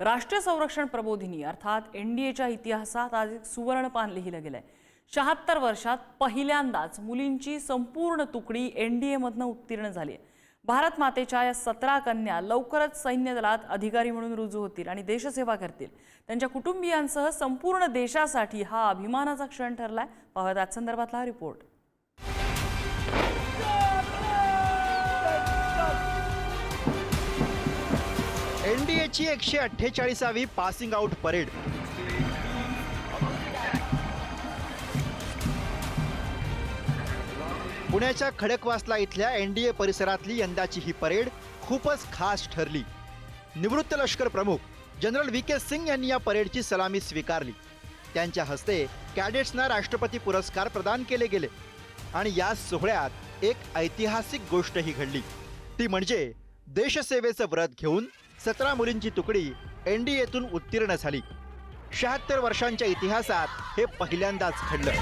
राष्ट्रीय संरक्षण प्रबोधिनी अर्थात एनडीएच्या इतिहासात आज एक सुवर्णपान लिहिलं गेलंय। 76 वर्षात पहिल्यांदाच मुलींची संपूर्ण तुकडी एनडीएमधनं उत्तीर्ण झाली आहे। भारत मातेच्या या 17 कन्या लवकरच सैन्य दलात अधिकारी म्हणून रुजू होतील आणि देशसेवा करतील। त्यांच्या कुटुंबियांसह संपूर्ण देशासाठी हा अभिमानाचा क्षण ठरलाय। पाहूया त्या संदर्भातला हा रिपोर्ट। एनडीएची 148वी पासिंग आउट परेड। पुण्याच्या खडकवासला इथल्या एनडीए परिसरातली यंदाची ही परेड खूपच खास ठरली। निवृत्त लष्कर प्रमुख जनरल व्ही.के. सिंग यांनी या परेडची सलामी स्वीकारली। त्यांच्या हस्ते कॅडेट्सना राष्ट्रपती पुरस्कार प्रदान केले गेले आणि या सोहळ्यात एक ऐतिहासिक गोष्टही घडली। ती म्हणजे देशसेवेचं व्रत घेऊन 17 मुलींची तुकडी एनडीएतून उत्तीर्ण झाली। 76 वर्षांच्या इतिहासात हे पहिल्यांदाच घडलं।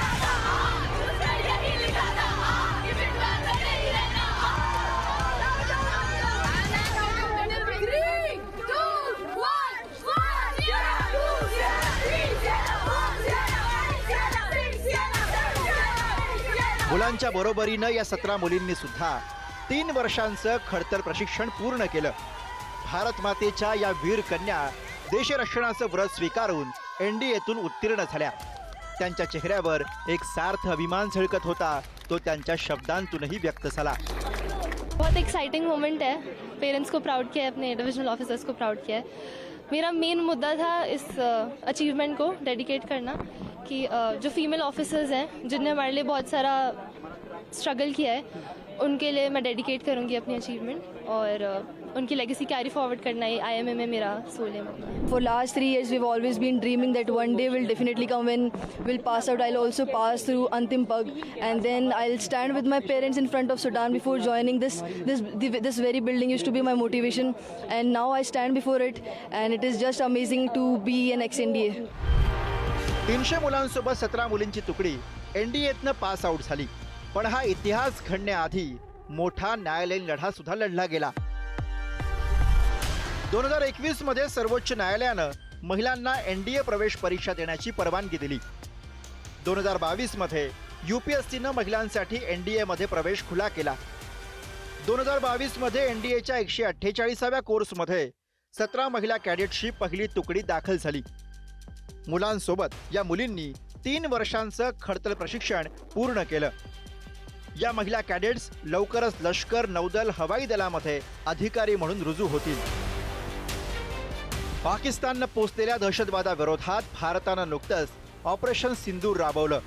मुलांच्या बरोबरीनं या 17 मुलींनी सुद्धा 3 वर्षांचं खडतर प्रशिक्षण पूर्ण केलं। भारत मातेच्या या वीर कन्या देशरक्षणाचं व्रत स्वीकारून एनडीएतून उत्तीर्ण झाल्या। त्यांच्या चेहऱ्यावर एक सार्थ अभिमान झळकत होता, तो त्यांच्या शब्दांतूनही व्यक्त झाला। बहुत एक्साइटिंग मोमेंट है। पेरेंट्स को प्राउड किया है, अपने डिविजनल ऑफिसर्स को प्राउड किया है। मेरा मेन मुद्दा था इस अचीवमेंट को डेडिकेट करना कि जो फीमेल ऑफिसर्स हैं जिनने हमारे लिए बहुत सारा स्ट्रगल किया है, उनके लिए मैं डेडिकेट करूँगी अपनी अचीवमेंट और उनकी लेगेसी कैरी फॉरवर्ड करना ही आईएमए में मेरा सोल है। For last 3 years we've always been dreaming that one day will definitely come when we'll pass out. I'll also pass through Antim Pag and then I'll stand with my parents in front of Sudan before joining this very building used to be my motivation and now I stand before it and it is just amazing to be an ex-NDA. 300 मुलांसोबत 17 मुलींची तुकडी एनडीएतनं pass out झाली। पण हा इतिहास घडण्याआधी मोठा न्यायालयीन लढा सुद्धा लढला गेला। 2021 मध्ये सर्वोच्च न्यायालयानं महिलांना एनडीए प्रवेश परीक्षा देण्याची परवानगी दिली। 2022 मध्ये यूपीएससीनं महिलांसाठी एनडीए मध्ये प्रवेश खुला केला। 2022 मध्ये एनडीएच्या 148व्या कोर्समध्ये 17 महिला कॅडेटची पहिली तुकडी दाखल झाली। मुलांसोबत या मुलींनी 3 वर्षांचं खडतर प्रशिक्षण पूर्ण केलं। या महिला कॅडेट्स लवकरच लष्कर, नौदल, हवाई दलामध्ये अधिकारी म्हणून रुजू होतील। पाकिस्ताननं पोचलेल्या दहशतवादाविरोधात भारतानं नुकतंच ऑपरेशन सिंदूर राबवलं।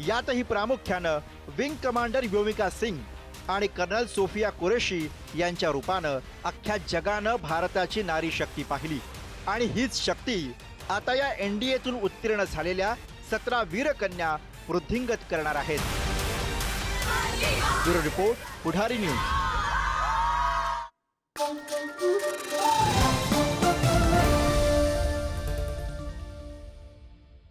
यातही प्रामुख्यानं विंग कमांडर योमिका सिंग आणि कर्नल सोफिया कुरेशी यांच्या रूपानं अख्ख्या जगानं भारताची नारी शक्ती पाहिली आणि हीच शक्ती आता या एनडीएतून उत्तीर्ण झालेल्या 17 वीरकन्या वृद्धिंगत करणार आहेत। ब्युरो रिपोर्ट, पुढारी न्यूज।